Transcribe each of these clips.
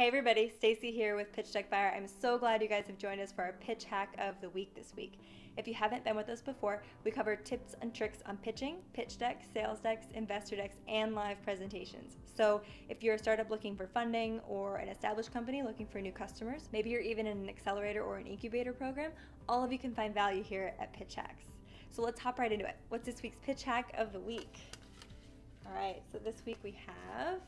Hey everybody, Stacy here with Pitch Deck Fire. I'm so glad you guys have joined us for our pitch hack of the week this week. If you haven't been with us before, we cover tips and tricks on pitching, pitch decks, sales decks, investor decks, and live presentations. So if you're a startup looking for funding or an established company looking for new customers, maybe you're even in an accelerator or an incubator program, all of you can find value here at Pitch Hacks. So let's hop right into it. What's this week's pitch hack of the week? All right, so this week we have,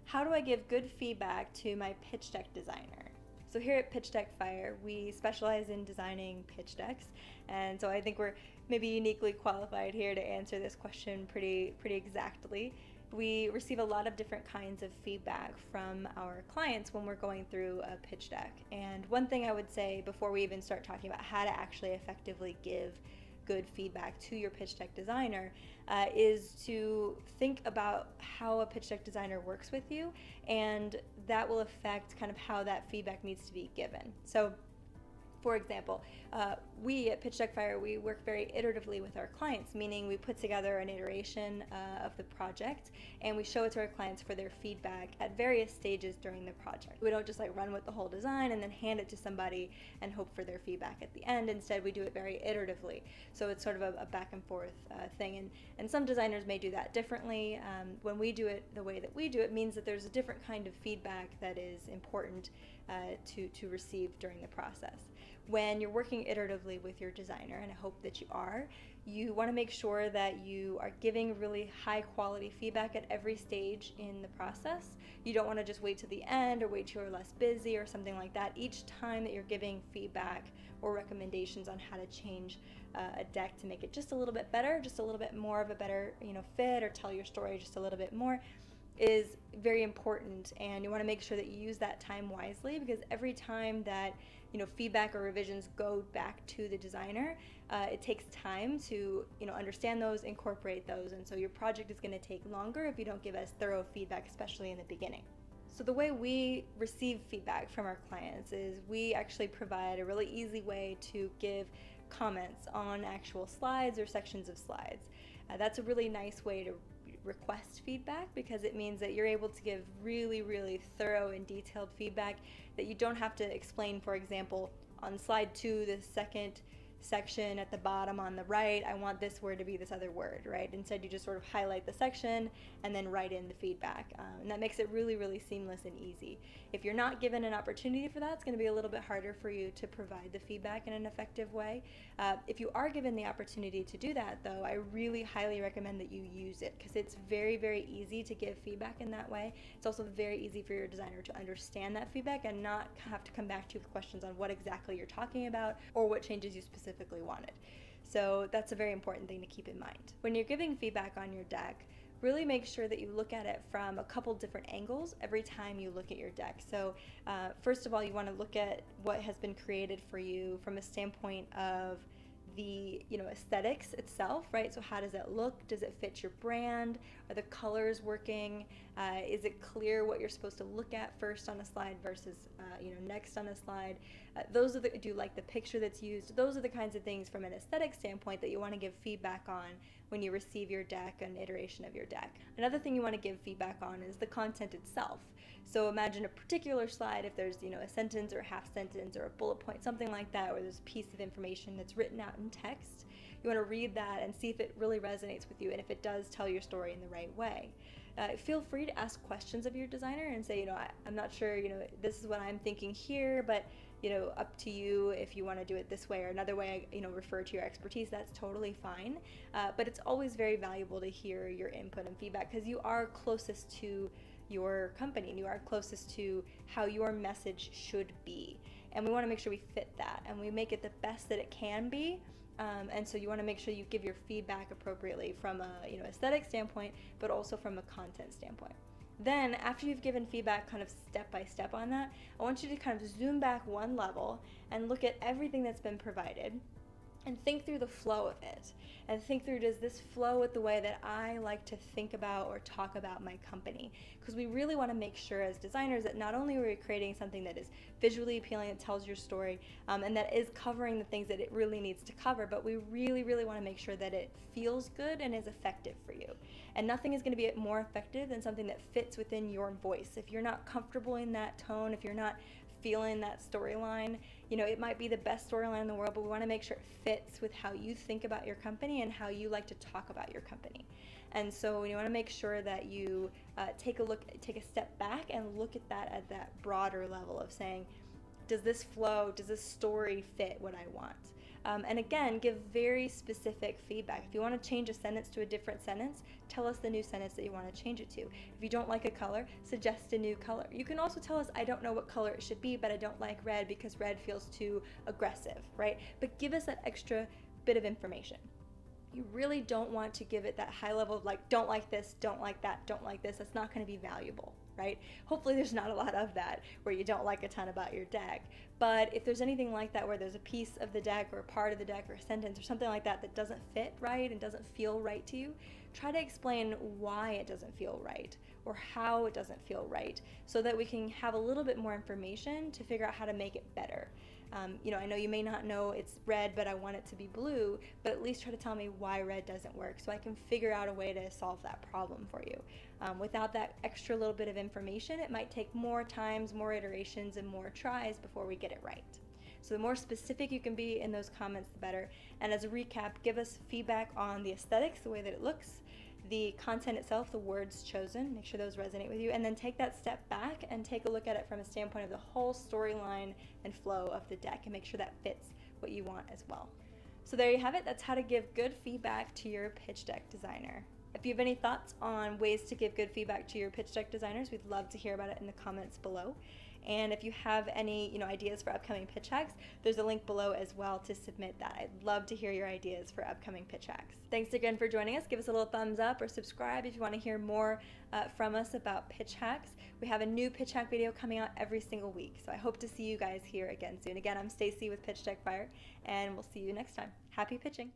how do I give good feedback to my pitch deck designer? So here at Pitch Deck Fire, we specialize in designing pitch decks, and so I think we're maybe uniquely qualified here to answer this question pretty exactly. We receive a lot of different kinds of feedback from our clients when we're going through a pitch deck. And one thing I would say before we even start talking about how to actually effectively give good feedback to your pitch deck designer is to think about how a pitch deck designer works with you, and that will affect kind of how that feedback needs to be given. So for example, we at Pitch Deck Fire, we work very iteratively with our clients, meaning we put together an iteration of the project and we show it to our clients for their feedback at various stages during the project. We don't just like run with the whole design and then hand it to somebody and hope for their feedback at the end. Instead, we do it very iteratively. So it's sort of a back and forth thing. And some designers may do that differently. When we do it the way that we do it means that there's a different kind of feedback that is important to receive during the process. When you're working iteratively with your designer, and I hope that you are, you want to make sure that you are giving really high quality feedback at every stage in the process. You don't want to just wait to the end or wait till you're less busy or something like that. Each time that you're giving feedback or recommendations on how to change a deck to make it just a little bit better, just a little bit more of a better fit, or tell your story just a little bit more, is very important, and you want to make sure that you use that time wisely, because every time that feedback or revisions go back to the designer, it takes time to understand those, incorporate those, and so your project is going to take longer if you don't give us thorough feedback, especially in the beginning. So the way we receive feedback from our clients is we actually provide a really easy way to give comments on actual slides or sections of slides. That's a really nice way to request feedback, because it means that you're able to give really thorough and detailed feedback that you don't have to explain. For example, on slide 2, the second section at the bottom on the right, I want this word to be this other word, right? Instead, you just sort of highlight the section and then write in the feedback, and that makes it really seamless and easy. If you're not given an opportunity for that, it's going to be a little bit harder for you to provide the feedback in an effective way. If you are given the opportunity to do that, though, I really highly recommend that you use it, because it's very easy to give feedback in that way. It's also very easy for your designer to understand that feedback and not have to come back to you with questions on what exactly you're talking about or what changes you specifically wanted. So that's a very important thing to keep in mind. When you're giving feedback on your deck, really make sure that you look at it from a couple different angles every time you look at your deck. So first of all, you want to look at what has been created for you from a standpoint of the aesthetics itself, right? So how does it look? Does it fit your brand? Are the colors working? Is it clear what you're supposed to look at first on a slide versus next on a slide? Do you like the picture that's used? Those are the kinds of things from an aesthetic standpoint that you want to give feedback on when you receive your deck, an iteration of your deck. Another thing you want to give feedback on is the content itself. So imagine a particular slide, if there's a sentence or a half sentence or a bullet point, something like that, where there's a piece of information that's written out in text. You want to read that and see if it really resonates with you and if it does tell your story in the right way. Feel free to ask questions of your designer and say, I'm not sure, this is what I'm thinking here, but up to you if you want to do it this way or another way. Refer to your expertise. That's totally fine. But it's always very valuable to hear your input and feedback, because you are closest to your company and you are closest to how your message should be. And we want to make sure we fit that and we make it the best that it can be. And so you want to make sure you give your feedback appropriately from a aesthetic standpoint, but also from a content standpoint. Then after you've given feedback kind of step by step on that, I want you to kind of zoom back one level and look at everything that's been provided and think through the flow of it, and think through, does this flow with the way that I like to think about or talk about my company? Because we really want to make sure as designers that not only are we creating something that is visually appealing, that tells your story, and that is covering the things that it really needs to cover, but we really want to make sure that it feels good and is effective for you. And nothing is going to be more effective than something that fits within your voice. If you're not comfortable in that tone, if you're not feeling that storyline, it might be the best storyline in the world, but we want to make sure it fits with how you think about your company and how you like to talk about your company. And so you want to make sure that you take a step back and look at that at that broader level of saying, does this flow, does this story fit what I want? And again, give very specific feedback. If you want to change a sentence to a different sentence, tell us the new sentence that you want to change it to. If you don't like a color, suggest a new color. You can also tell us, I don't know what color it should be, but I don't like red because red feels too aggressive, right? But give us that extra bit of information. You really don't want to give it that high level of like, don't like this, don't like that, don't like this. That's not going to be valuable, right? Hopefully there's not a lot of that where you don't like a ton about your deck. But if there's anything like that where there's a piece of the deck or a part of the deck or a sentence or something like that that doesn't fit right and doesn't feel right to you, try to explain why it doesn't feel right or how it doesn't feel right so that we can have a little bit more information to figure out how to make it better. I know you may not know it's red, but I want it to be blue, but at least try to tell me why red doesn't work so I can figure out a way to solve that problem for you. Without that extra little bit of information, it might take more times, more iterations, and more tries before we get it right. So the more specific you can be in those comments, the better. And as a recap, give us feedback on the aesthetics, the way that it looks, the content itself, the words chosen, make sure those resonate with you, and then take that step back and take a look at it from a standpoint of the whole storyline and flow of the deck and make sure that fits what you want as well. So there you have it. That's how to give good feedback to your pitch deck designer. If you have any thoughts on ways to give good feedback to your pitch deck designers, we'd love to hear about it in the comments below. And if you have any ideas for upcoming pitch hacks, there's a link below as well to submit that. I'd love to hear your ideas for upcoming pitch hacks. Thanks again for joining us. Give us a little thumbs up or subscribe if you want to hear more from us about pitch hacks. We have a new pitch hack video coming out every single week, so I hope to see you guys here again soon. Again, I'm Stacy with Pitch Deck Fire, and we'll see you next time. Happy pitching!